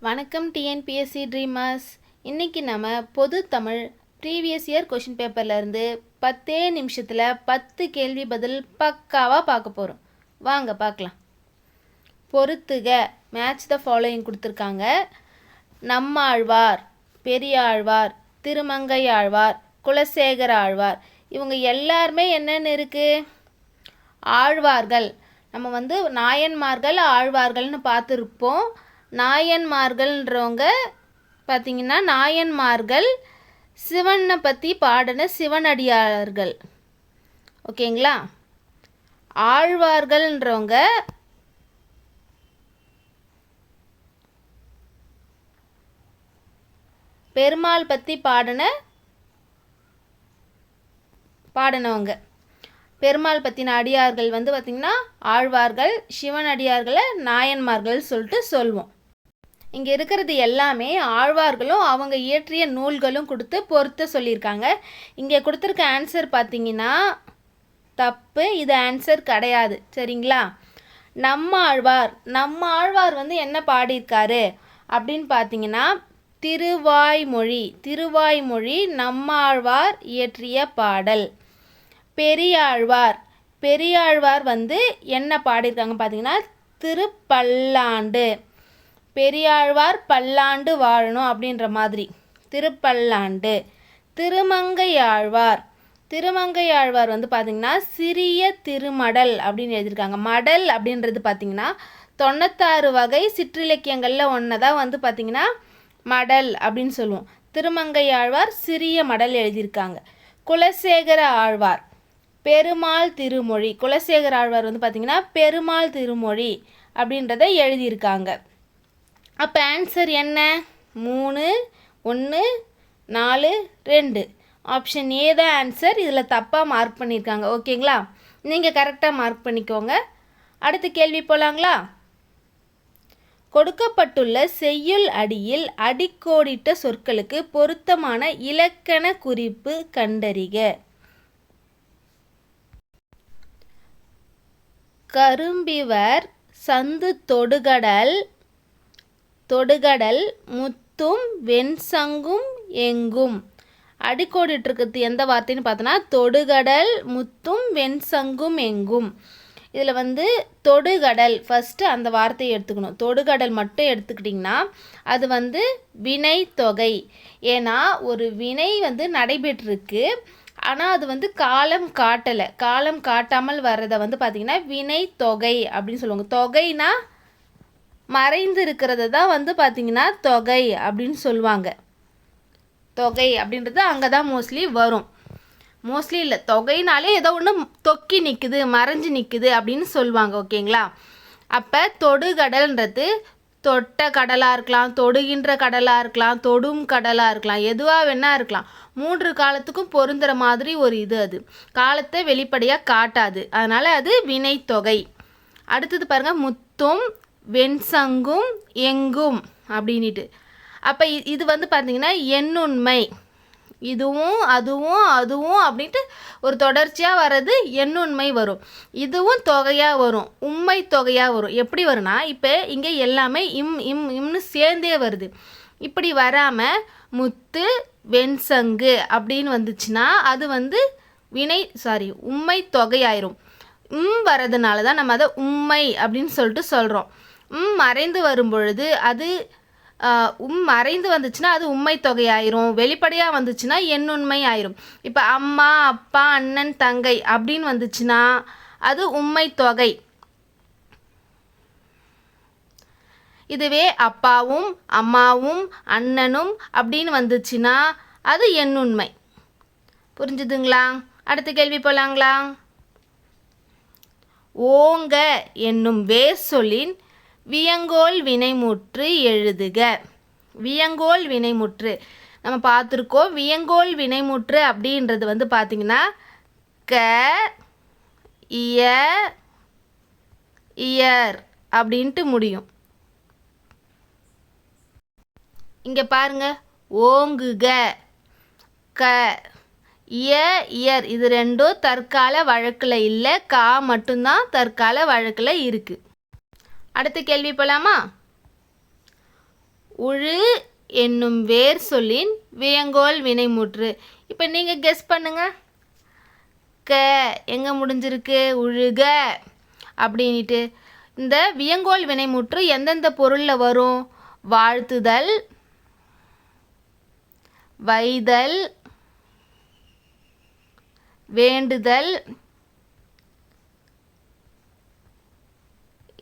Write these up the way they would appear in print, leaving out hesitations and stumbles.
வணக்கம் TNPSC dreamers. இன்றைக்கி நம்ம பொது தமிழ் ப்ரீவியஸ் இயர் கொஷின் பேப்பர்லேருந்து 10 நிமிஷத்தில் 10 கேள்வி பதில் பக்காவாக பார்க்க போகிறோம். வாங்க பார்க்கலாம். பொறுத்துக, மேட்ச் த ஃபாலோயிங் கொடுத்துருக்காங்க. நம்மாழ்வார், பெரியாழ்வார், திருமங்கை ஆழ்வார், குலசேகர ஆழ்வார், இவங்க எல்லாருமே என்னென்னு இருக்குது? ஆழ்வார்கள். நம்ம நாயன்மார்கள் ஆழ்வார்கள்னு பார்த்துருப்போம். நாயன்மார்கள்ன்றவங்க பார்த்திங்கன்னா நாயன்மார்கள் சிவனை பற்றி பாடின சிவனடியார்கள். ஓகேங்களா? ஆழ்வார்கள்ன்றவங்க பெருமாள் பற்றி பாடினவங்க. பெருமாள் பற்றின அடியார்கள் பார்த்திங்கன்னா ஆழ்வார்கள், சிவன் அடியார்களை நாயன்மார்கள் சொல்லிட்டு சொல்வோம். இங்கே இருக்கிறது எல்லாமே ஆழ்வார்களும் அவங்க இயற்றிய நூல்களும் கொடுத்து பொறுத்த சொல்லியிருக்காங்க. இங்கே கொடுத்துருக்க ஆன்சர் பார்த்திங்கன்னா தப்பு, இது ஆன்சர் கிடையாது. சரிங்களா? நம்ம ஆழ்வார் என்ன பாடியிருக்காரு அப்படின்னு பார்த்தீங்கன்னா திருவாய்மொழி நம்மாழ்வார் இயற்றிய பாடல். பெரியாழ்வார் என்ன பாடியிருக்காங்க பார்த்தீங்கன்னா திருப்பல்லாண்டு. பெரியாழ்வார் பல்லாண்டு வாழணும் அப்படின்ற மாதிரி திருப்பல்லாண்டு. திருமங்கையாழ்வார் பார்த்திங்கன்னா சிறிய திருமடல் அப்படின்னு எழுதியிருக்காங்க. மடல் அப்படின்றது பார்த்திங்கன்னா 96 வகை சிற்றிலக்கியங்களில் ஒன்று தான் பார்த்திங்கன்னா மடல் அப்படின்னு சொல்லுவோம். திருமங்கையாழ்வார் சிறிய மடல் எழுதியிருக்காங்க. குலசேகர ஆழ்வார் பெருமாள் திருமொழி. குலசேகர ஆழ்வார் பார்த்திங்கன்னா பெருமாள் திருமொழி அப்படின்றத எழுதியிருக்காங்க. அப்போ ஆன்சர் என்ன? 3, 1, 4, 2. ஆப்ஷன் ஏ தான் ஆன்சர். இதில் தப்பாக மார்க் பண்ணியிருக்காங்க. ஓகேங்களா? நீங்கள் கரெக்டாக மார்க் பண்ணிக்கோங்க. அடுத்த கேள்வி போகலாங்களா? கொடுக்கப்பட்டுள்ள செய்யுள் அடியில் அடிக்கோடிட்ட சொற்களுக்கு பொருத்தமான இலக்கண குறிப்பு கண்டறிக. கரும்பிவர் சந்து தொடுகடல் முத்தும் வெண்சங்கும் எங்கும். அடிக்கோடிட்டிருக்கிறது எந்த வார்த்தைன்னு பார்த்தோன்னா தொடுகடல் முத்தும் வெண்சங்கும் எங்கும். இதில் தொடுகடல் ஃபஸ்ட்டு அந்த வார்த்தையை எடுத்துக்கணும். தொடுகடல் மட்டும் எடுத்துக்கிட்டிங்கன்னா அது வினை தொகை. ஏன்னா ஒரு வினை நடைபெற்றிருக்கு, ஆனால் அது காலம் காட்டலை. காலம் காட்டாமல் வர்றதை பார்த்திங்கன்னா வினை தொகை அப்படின்னு சொல்லுவாங்க. தொகைனா மறைந்து இருக்கிறது தான் பார்த்திங்கன்னா தொகை அப்படின்னு சொல்லுவாங்க. தொகை அப்படின்றது அங்கே தான் மோஸ்ட்லி வரும். மோஸ்ட்லி இல்லை, தொகைனாலே ஏதோ ஒன்று தொக்கி நிற்குது, மறைஞ்சு நிற்குது அப்படின்னு சொல்லுவாங்க. ஓகேங்களா? அப்போ தொடுகடல்ன்றது தொட்ட கடலாக இருக்கலாம், தொடுகின்ற கடலாக இருக்கலாம், தொடும் கடலாக இருக்கலாம், எதுவாக வேணா இருக்கலாம். 3 காலத்துக்கும் பொருந்துகிற மாதிரி ஒரு இது. அது காலத்தை வெளிப்படையாக காட்டாது, அதனால் அது வினை தொகை. அடுத்தது பாருங்கள், முத்தும் வெண்சங்கும் எங்கும் அப்படின்ட்டு. அப்போ இது பார்த்திங்கன்னா எண்ணுண்மை. இதுவும் அதுவும் அப்படின்ட்டு ஒரு தொடர்ச்சியாக வர்றது எண்ணுண்மை வரும். இதுவும் தொகையாக வரும், உண்மை தொகையாக வரும். எப்படி வரும்னா இப்போ இங்கே எல்லாமே இம்னு சேர்ந்தே வருது. இப்படி வராமல் முத்து வெண்சங்கு அப்படின்னு வந்துச்சுன்னா அது உண்மை தொகையாயிரும். வர்றதுனால தான் நம்ம அதை உண்மை அப்படின்னு சொல்லிட்டு சொல்கிறோம். மறைந்து வரும் பொழுது அது மறைந்து வந்துச்சுன்னா அது உண்மை தொகை ஆயிரும். வெளிப்படையாக வந்துச்சுன்னா எண்ணுண்மை ஆயிரும். இப்போ அம்மா, அப்பா, அண்ணன், தங்கை அப்படின்னு வந்துச்சுன்னா அது உண்மை தொகை. இதுவே அப்பாவும் அம்மாவும் அண்ணனும் அப்படின்னு வந்துச்சுன்னா அது எண்ணுண்மை. புரிஞ்சுதுங்களா? அடுத்த கேள்வி போகலாங்களா? ஓங்க என்னும் வேர்ச்சொல்லின் வியங்கோல் வினைமுற்று எழுதுக. வியங்கோல் வினைமுற்று நம்ம பார்த்துருக்கோம். வியங்கோல் வினைமுற்று அப்படின்றது பார்த்திங்கன்னா க இயர் அப்படின்ட்டு முடியும். இங்கே பாருங்க, ஓங்குக க இயர் இது ரெண்டும் தற்கால வழக்கில் இல்லை, கா மட்டும்தான் தற்கால வழக்கில் இருக்குது. அடுத்த கேள்வி போகலாமா? உழு என்னும் வேர் சொல்லின் வியங்கோல் வினைமுற்று. இப்போ நீங்கள் கெஸ் பண்ணுங்க. க எங்கே முடிஞ்சிருக்கு? உழுக அப்படின்ட்டு. இந்த வியங்கோல் வினைமுற்று எந்தெந்த பொருளில் வரும்? வாழ்த்துதல், வைதல், வேண்டுதல்,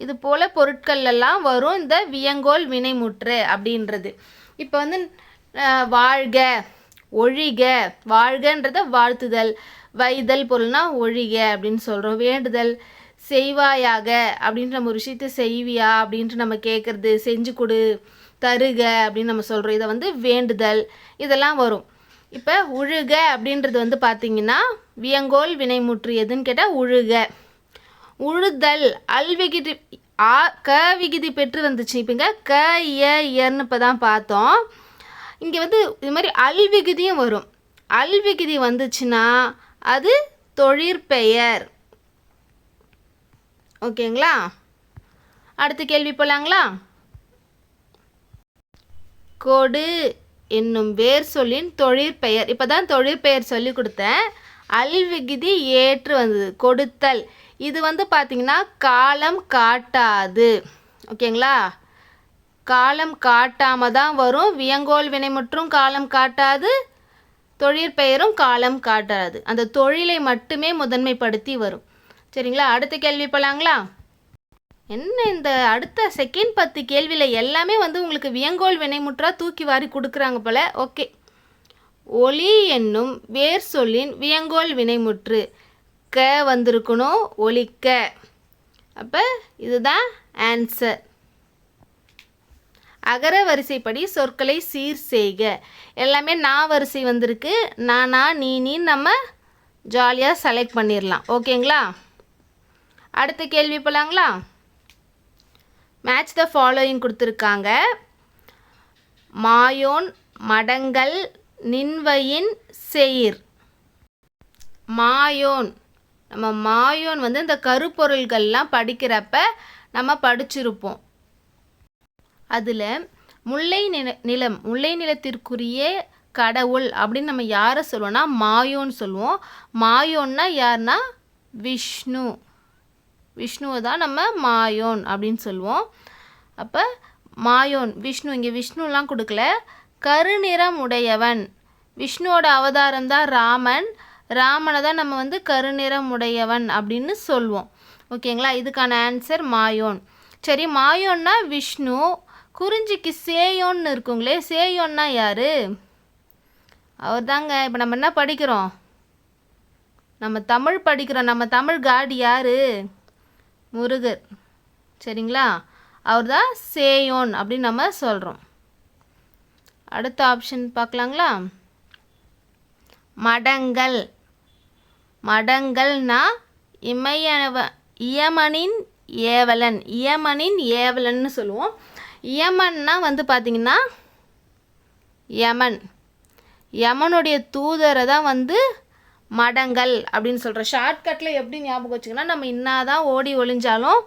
இது போல் பொருட்கள்லாம் வரும் இந்த வியங்கோல் வினைமுற்று அப்படின்றது. இப்போ வந்து வாழ்க, ஒழிக, வாழ்கன்றத வாழ்த்துதல், வைதல் பொருள்னா ஒழிக அப்படின்னு சொல்கிறோம். வேண்டுதல் செய்வாயாக அப்படின்ற நம்ம ஒரு விஷயத்தை செய்வியா அப்படின்ட்டு நம்ம கேட்குறது, செஞ்சு கொடு, தருக அப்படின்னு நம்ம சொல்கிறோம். இதை வந்து வேண்டுதல் இதெல்லாம் வரும். இப்போ உழுக அப்படின்றது வந்து பார்த்திங்கன்னா வியங்கோல் வினைமுற்று எதுன்னு கேட்டால் உழுக. உழுதல் அல்விகுதி க விகுதி பெற்று வந்துச்சு. இப்போங்க க இயர்னு இப்போ தான் பார்த்தோம். இங்கே வந்து இது மாதிரி அல்விகுதியும் வரும். அல்விகுதி வந்துச்சுன்னா அது தொழிற்பெயர். ஓகேங்களா? அடுத்த கேள்வி போகலாங்களா? கொடு என்னும் வேர் சொல்லின் தொழிற்பெயர். இப்போ தான் தொழிற்பெயர் சொல்லி கொடுத்தேன். அல்விகுதி ஏற்று வந்தது கொடுத்தல். இது வந்து பார்த்திங்கன்னா காலம் காட்டாது. ஓகேங்களா? காலம் காட்டாமல் தான் வரும். வியங்கோல் வினைமுற்றும் காலம் காட்டாது, தொழிற்பெயரும் காலம் காட்டாது. அந்த தொழிலை மட்டுமே முதன்மைப்படுத்தி வரும். சரிங்களா? அடுத்த கேள்வி போகலாங்களா? என்ன இந்த அடுத்த செகண்ட் 10 கேள்வியில் எல்லாமே வந்து உங்களுக்கு வியங்கோல் வினைமுற்றா தூக்கி வாரி கொடுக்குறாங்க போல். ஓகே. ஒளி என்னும் வேர் சொல்லின் வியங்கோல் வினைமுற்று. க வந்திருக்கணும், ஒலிக்க. அப்போ இதுதான் ஆன்சர். அகர வரிசைப்படி சொற்களை சீர் செய்க. எல்லாமே நான் வரிசை வந்திருக்கு. நானா நீ நம்ம ஜாலியாக செலக்ட் பண்ணிடலாம். ஓகேங்களா? அடுத்த கேள்வி போகலாங்களா? மேட்ச் த ஃபாலோயிங் கொடுத்துருக்காங்க. மாயோன், மடங்கல், நின்வயின், செயிர். மாயோன், நம்ம மாயோன் வந்து இந்த கருப்பொருள்கள்லாம் படிக்கிறப்ப நம்ம படிச்சிருப்போம். அதில் முல்லை நிலம், முல்லை நிலத்திற்குரிய கடவுள் அப்படின்னு நம்ம யாரை சொல்லுவோம்னா மாயோன்னு சொல்லுவோம். மாயோன்னா யாருன்னா விஷ்ணு. விஷ்ணுவை தான் நம்ம மாயோன் அப்படின்னு சொல்லுவோம். அப்போ மாயோன் விஷ்ணு. இங்கே விஷ்ணுலாம் கொடுக்கல. கருநிறம் உடையவன். விஷ்ணுவோட அவதாரம் தான் ராமன். ராமனை தான் நம்ம வந்து கருநிறம் உடையவன் அப்படின்னு சொல்லுவோம். ஓகேங்களா? இதுக்கான ஆன்சர் மாயோன். சரி, மாயோன்னா விஷ்ணு. குறிஞ்சிக்கு சேயோன்னு இருக்குங்களே, சேயோன்னா யார்? அவர் தாங்க. இப்போ நம்ம என்ன படிக்கிறோம்? நம்ம தமிழ் படிக்கிறோம். நம்ம தமிழ் காட் யார்? முருகர். சரிங்களா? அவர் தான் சேயோன் அப்படின்னு நம்ம சொல்கிறோம். அடுத்த ஆப்ஷன் பார்க்கலாங்களா? மடங்கல். மடங்கல்னா இயமனின் ஏவலன். இயமனின் ஏவலன்னு சொல்லுவோம். யமன்னா வந்து பார்த்திங்கன்னா யமன். யமனுடைய தூதரை தான் வந்து மடங்கல் அப்படின்னு சொல்கிறோம். ஷார்ட்கட்டில் எப்படி ஞாபகம் வச்சுக்கன்னா, நம்ம இன்னாதான் ஓடி ஒளிஞ்சாலும்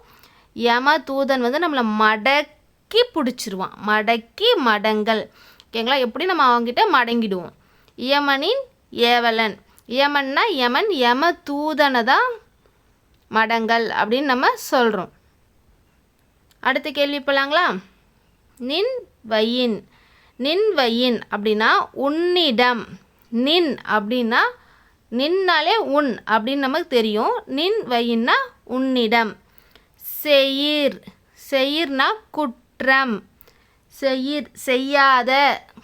யம தூதன் வந்து நம்மளை மடக்கி பிடிச்சிருவான். மடக்கி மடங்கல். ஓகேங்களா? எப்படி நம்ம அவங்ககிட்ட மடங்கிடுவோம். யமனின் ஏவலன். யமன்னா யமன், யம தூதனை தான் மடங்கல் அப்படின்னு நம்ம சொல்கிறோம். அடுத்த கேள்வி போகலாங்களா? நின் வயின். நின் வயின் அப்படின்னா உன்னிடம். நின் அப்படின்னா நின்னாலே உன் அப்படின்னு நமக்கு தெரியும். நின் வயின்னா உன்னிடம். செயிர். செயிர்னா குற்றம். செயிர் செய்யாத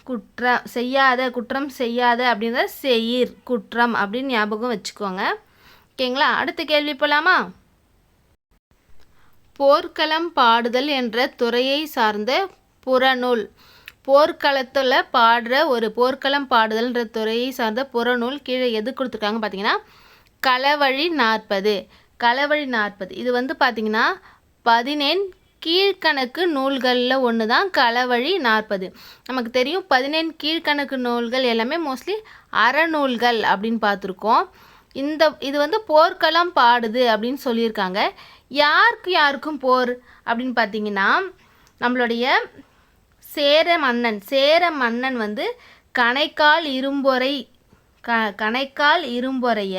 குற்றம். செய்யாத குற்றம் செய்யாத அப்படின்ற செயிர் குற்றம் அப்படின்னு ஞாபகம் வச்சுக்கோங்க. ஓகேங்களா? அடுத்த கேள்வி போகலாமா? போர்க்களம் பாடுதல் என்ற துறையை சார்ந்த புறநூல். போர்க்களத்தில் பாடுற ஒரு போர்க்களம் பாடுதல்ன்ற துறையை சார்ந்த புறநூல் கீழே எது கொடுத்துருக்காங்க பார்த்தீங்கன்னா களவழி 40. களவழி 40 இது வந்து பார்த்திங்கன்னா 14 கீழ்கணக்கு நூல்களில் ஒன்று தான் களவழி 40. நமக்கு தெரியும் 14 கீழ்கணக்கு நூல்கள் எல்லாமே மோஸ்ட்லி அறநூல்கள் அப்படின்னு பார்த்துருக்கோம். இது வந்து போர்க்களம் பாடுது அப்படின்னு சொல்லியிருக்காங்க. யாருக்கும் போர் அப்படின்னு பார்த்தீங்கன்னா நம்மளுடைய சேர மன்னன் வந்து கணைக்கால் இரும்பொறைய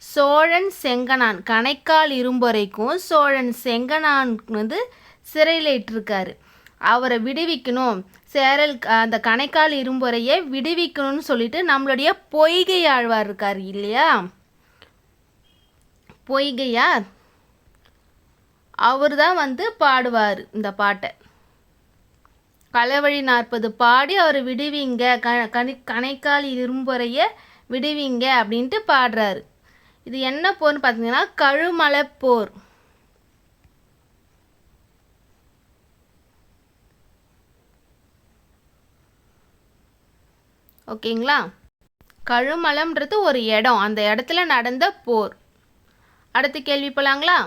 சோழன் செங்கணான், கணைக்கால் இரும்பொறைக்கும் சோழன் செங்கணான் வந்து சிறையில் இட்டிருக்காரு. அவரை விடுவிக்கணும், அந்த கணைக்கால் இரும்பொறையை விடுவிக்கணும்னு சொல்லிட்டு நம்மளுடைய பொய்கை ஆழ்வார் இருக்கார் இல்லையா, பொய்கையார், அவர் தான் வந்து பாடுவார் இந்த பாட்டை. களவழி 40 பாடி அவர் விடுவிங்க, கணைக்கால் இரும்பொறைய விடுவிங்க அப்படின்ட்டு பாடுறாரு. இது என்ன போர்னு பார்த்தீங்கன்னா கழுமலை போர். ஓகேங்களா? கழுமலம்ன்றது ஒரு இடம், அந்த இடத்துல நடந்த போர். அடுத்த கேள்வி போலாங்களா?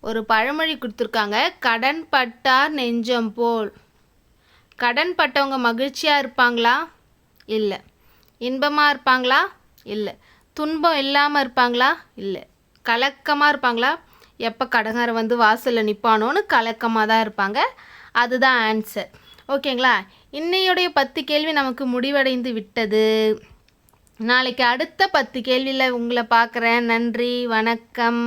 ஒரு பழமொழி கொடுத்துருக்காங்க, கடன் பட்டார் நெஞ்சம் போல். கடன் பட்டவங்க மகிழ்ச்சியாக இருப்பாங்களா? இல்லை. இன்பமாக இருப்பாங்களா? இல்லை. துன்பம் இல்லாமல் இருப்பாங்களா? இல்லை. கலக்கமாக இருப்பாங்களா? எப்போ கடங்காரன் வந்து வாசலில் நிற்பானோன்னு கலக்கமாக தான் இருப்பாங்க. அதுதான் ஆன்சர். ஓகேங்களா? இன்னையுடைய 10 கேள்வி நமக்கு முடிவடைந்து விட்டது. நாளைக்கு அடுத்த 10 கேள்வியில் உங்களை பார்க்குறேன். நன்றி, வணக்கம்.